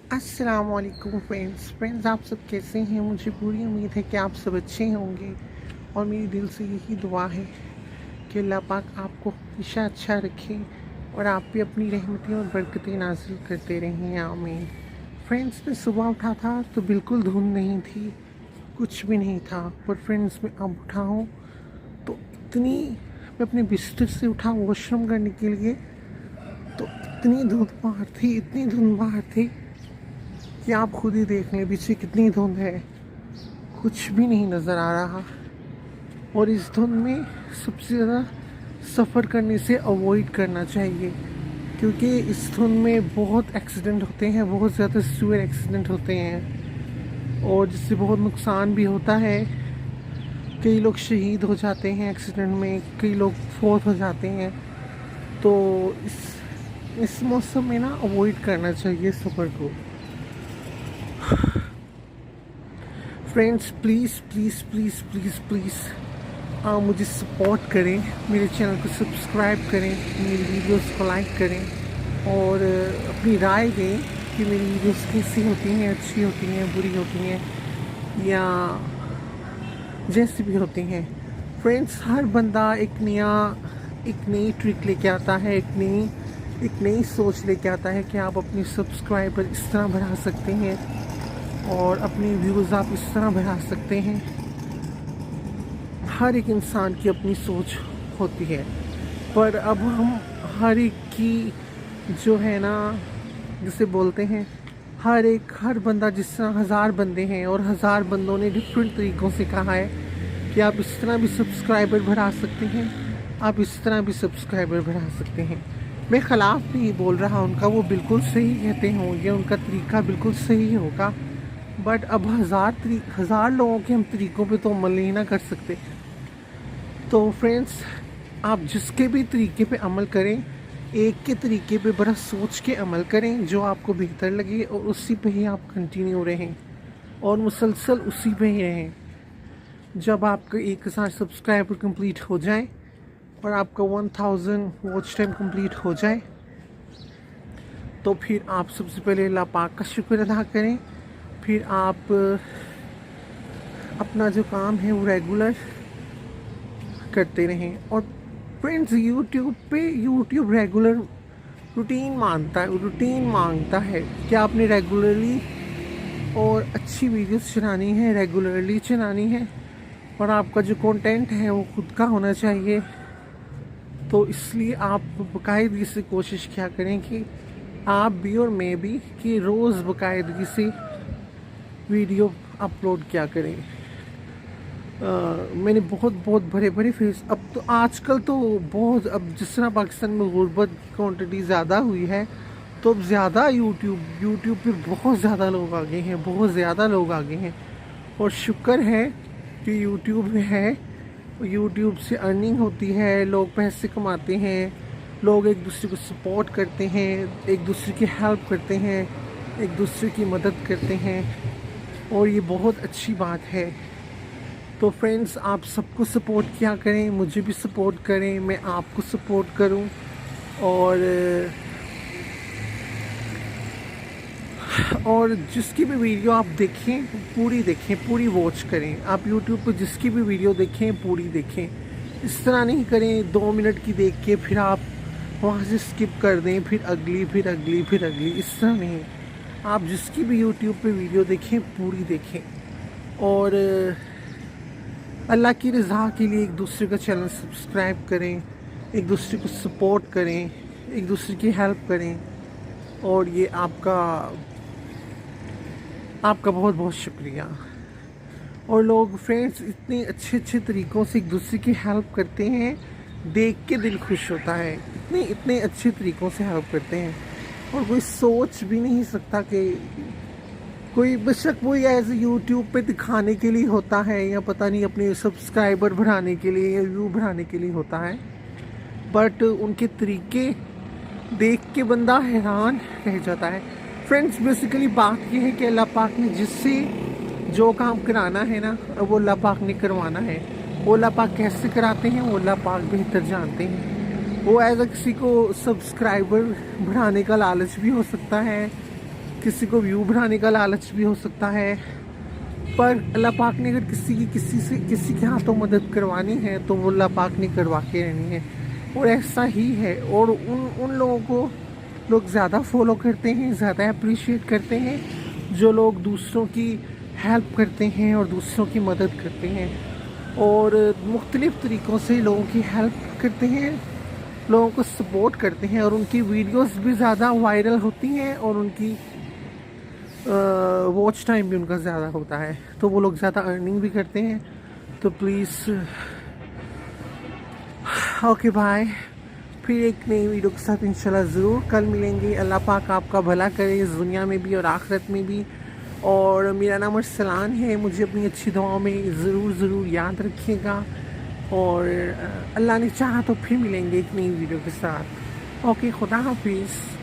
अस्सलाम वालेकुम फ्रेंड्स आप सब कैसे हैं। मुझे पूरी उम्मीद है कि आप सब अच्छे होंगे और मेरी दिल से यही दुआ है कि अल्लाह पाक आपको हमेशा अच्छा रखे और आप पे अपनी रहमतें और बरकतें नाज़िल करते रहें, आमीन। फ्रेंड्स, मैं सुबह उठा था तो बिल्कुल धुंध नहीं थी, कुछ भी नहीं था, पर फ्रेंड्स मैं अब उठा हूँ तो मैं अपने बिस्तर से उठा वॉशरूम करने के लिए, तो इतनी धुंध बाहर थी कि आप खुद ही देख लें पीछे कितनी धुंध है, कुछ भी नहीं नज़र आ रहा। और इस धुंध में सबसे ज़्यादा सफ़र करने से अवॉइड करना चाहिए, क्योंकि इस धुंध में बहुत एक्सीडेंट होते हैं, बहुत ज़्यादा सीवियर एक्सीडेंट होते हैं और जिससे बहुत नुकसान भी होता है। कई लोग शहीद हो जाते हैं एक्सीडेंट में, कई लोग फौत हो जाते हैं। तो इस मौसम में ना अवॉइड करना चाहिए सफ़र को। Friends, please please please please please आप मुझे सपोर्ट करें, मेरे चैनल को सब्सक्राइब करें, मेरी वीडियोस को लाइक करें और अपनी राय दें कि मेरी वीडियोस कैसी होती हैं, अच्छी होती हैं, बुरी होती हैं या जैसी भी होती हैं। फ्रेंड्स, हर बंदा एक नई ट्रिक लेके आता है, एक नई सोच लेके आता है कि आप अपनी सब्सक्राइबर इस तरह बढ़ा सकते हैं और अपनी व्यूज़ आप इस तरह बढ़ा सकते हैं। हर एक इंसान की अपनी सोच होती है, पर अब हम हर एक की जो है ना, जिसे बोलते हैं हर बंदा, जिस तरह 1000 बंदे हैं और 1000 बंदों ने डिफरेंट तरीक़ों से कहा है कि आप इस तरह भी सब्सक्राइबर बढ़ा सकते हैं, आप इस तरह भी सब्सक्राइबर बढ़ा सकते हैं। मैं ख़िलाफ़ नहीं बोल रहा उनका, वो बिल्कुल सही कहते होंगे, उनका तरीका बिल्कुल सही होगा, बट अब 1000 लोगों के हम तरीक़ों पे तो अमल नहीं ना कर सकते। तो फ्रेंड्स, आप जिसके भी तरीके पे अमल करें, एक के तरीके पे बड़ा सोच के अमल करें जो आपको बेहतर लगे और उसी पे ही आप कंटिन्यू रहें और मुसलसल उसी पे ही रहें। जब आपका 1000 सब्सक्राइबर कंप्लीट हो जाए और आपका 1000 वॉच टाइम कंप्लीट हो जाए, तो फिर आप सबसे पहले अल्लाह पाक का शुक्र अदा करें। फिर आप अपना जो काम है वो रेगुलर करते रहें। और फ्रेंड्स, यूट्यूब रेगुलर रूटीन मांगता है कि आपने रेगुलरली और अच्छी वीडियोस चलानी है, रेगुलरली चलानी है और आपका जो कंटेंट है वो खुद का होना चाहिए। तो इसलिए आप बाकायदगी से कोशिश क्या करें कि आप भी और मैं भी कि रोज़ बाकायदगी से वीडियो अपलोड क्या करें। मैंने बहुत बड़े फेस, अब तो आजकल तो बहुत, अब जिस तरह पाकिस्तान में गुर्बत की क्वांटिटी ज़्यादा हुई है, तो अब ज़्यादा यूट्यूब पे बहुत ज़्यादा लोग आगे हैं, बहुत ज़्यादा लोग आगे हैं। और शुक्र है कि यूट्यूब से अर्निंग होती है, लोग पैसे कमाते हैं, लोग एक दूसरे को सपोर्ट करते हैं, एक दूसरे की हेल्प करते हैं, एक दूसरे की मदद करते हैं और ये बहुत अच्छी बात है। तो फ्रेंड्स, आप सबको सपोर्ट किया करें, मुझे भी सपोर्ट करें, मैं आपको सपोर्ट करूं और जिसकी भी वीडियो आप देखें पूरी वॉच करें। आप यूट्यूब पर जिसकी भी वीडियो देखें पूरी देखें, इस तरह नहीं करें 2 मिनट की देख के फिर आप वहाँ से स्किप कर दें, फिर अगली, इस तरह नहीं। आप जिसकी भी यूट्यूब पे वीडियो देखें पूरी देखें और अल्लाह की रज़ा के लिए एक दूसरे का चैनल सब्सक्राइब करें, एक दूसरे को सपोर्ट करें, एक दूसरे की हेल्प करें और ये आपका बहुत शुक्रिया। और लोग फ्रेंड्स इतने अच्छे तरीक़ों से एक दूसरे की हेल्प करते हैं, देख के दिल खुश होता है, इतने अच्छे तरीक़ों से हेल्प करते हैं और कोई सोच भी नहीं सकता कि कोई, बेशक वो एज यूट्यूब पे दिखाने के लिए होता है या पता नहीं अपने सब्सक्राइबर बढ़ाने के लिए या व्यू बढ़ाने के लिए होता है, बट उनके तरीके देख के बंदा हैरान रह जाता है। फ्रेंड्स, बेसिकली बात ये है कि अल्लाह पाक ने जिससे जो काम कराना है ना, वो अल्लाह पाक ने करवाना है। वो अल्लाह पाक कैसे कराते हैं वो अल्लाह पाक बेहतर जानते हैं। वो एज किसी को सब्सक्राइबर बढ़ाने का लालच भी हो सकता है, کسی کو ویو بڑھانے کا لالچ بھی ہو سکتا ہے، پر اللہ پاک نے اگر کسی کے ہاتھوں مدد کروانی ہے تو وہ اللہ پاک نے کروا کے رہنی ہے، اور ایسا ہی ہے۔ اور ان لوگوں کو لوگ زیادہ فالو کرتے ہیں، زیادہ اپریشیٹ کرتے ہیں جو لوگ دوسروں کی ہیلپ کرتے ہیں اور دوسروں کی مدد کرتے ہیں، اور مختلف طریقوں سے لوگوں کی ہیلپ کرتے ہیں، لوگوں کو سپورٹ کرتے ہیں، اور ان کی ویڈیوز بھی زیادہ وائرل ہوتی ہیں، اور ان کی واچ ٹائم بھی ان کا زیادہ ہوتا ہے، تو وہ لوگ زیادہ ارننگ بھی کرتے ہیں۔ تو پلیز اوکے بائے، پھر ایک نئی ویڈیو کے ساتھ انشاءاللہ ضرور کل ملیں گے۔ اللہ پاک آپ کا بھلا کرے اس دنیا میں بھی اور آخرت میں بھی۔ اور میرا نام ارسلان ہے، مجھے اپنی اچھی دعاؤں میں ضرور یاد رکھیے گا، اور اللہ نے چاہا تو پھر ملیں گے ایک نئی ویڈیو کے ساتھ۔ اوکے، خدا حافظ۔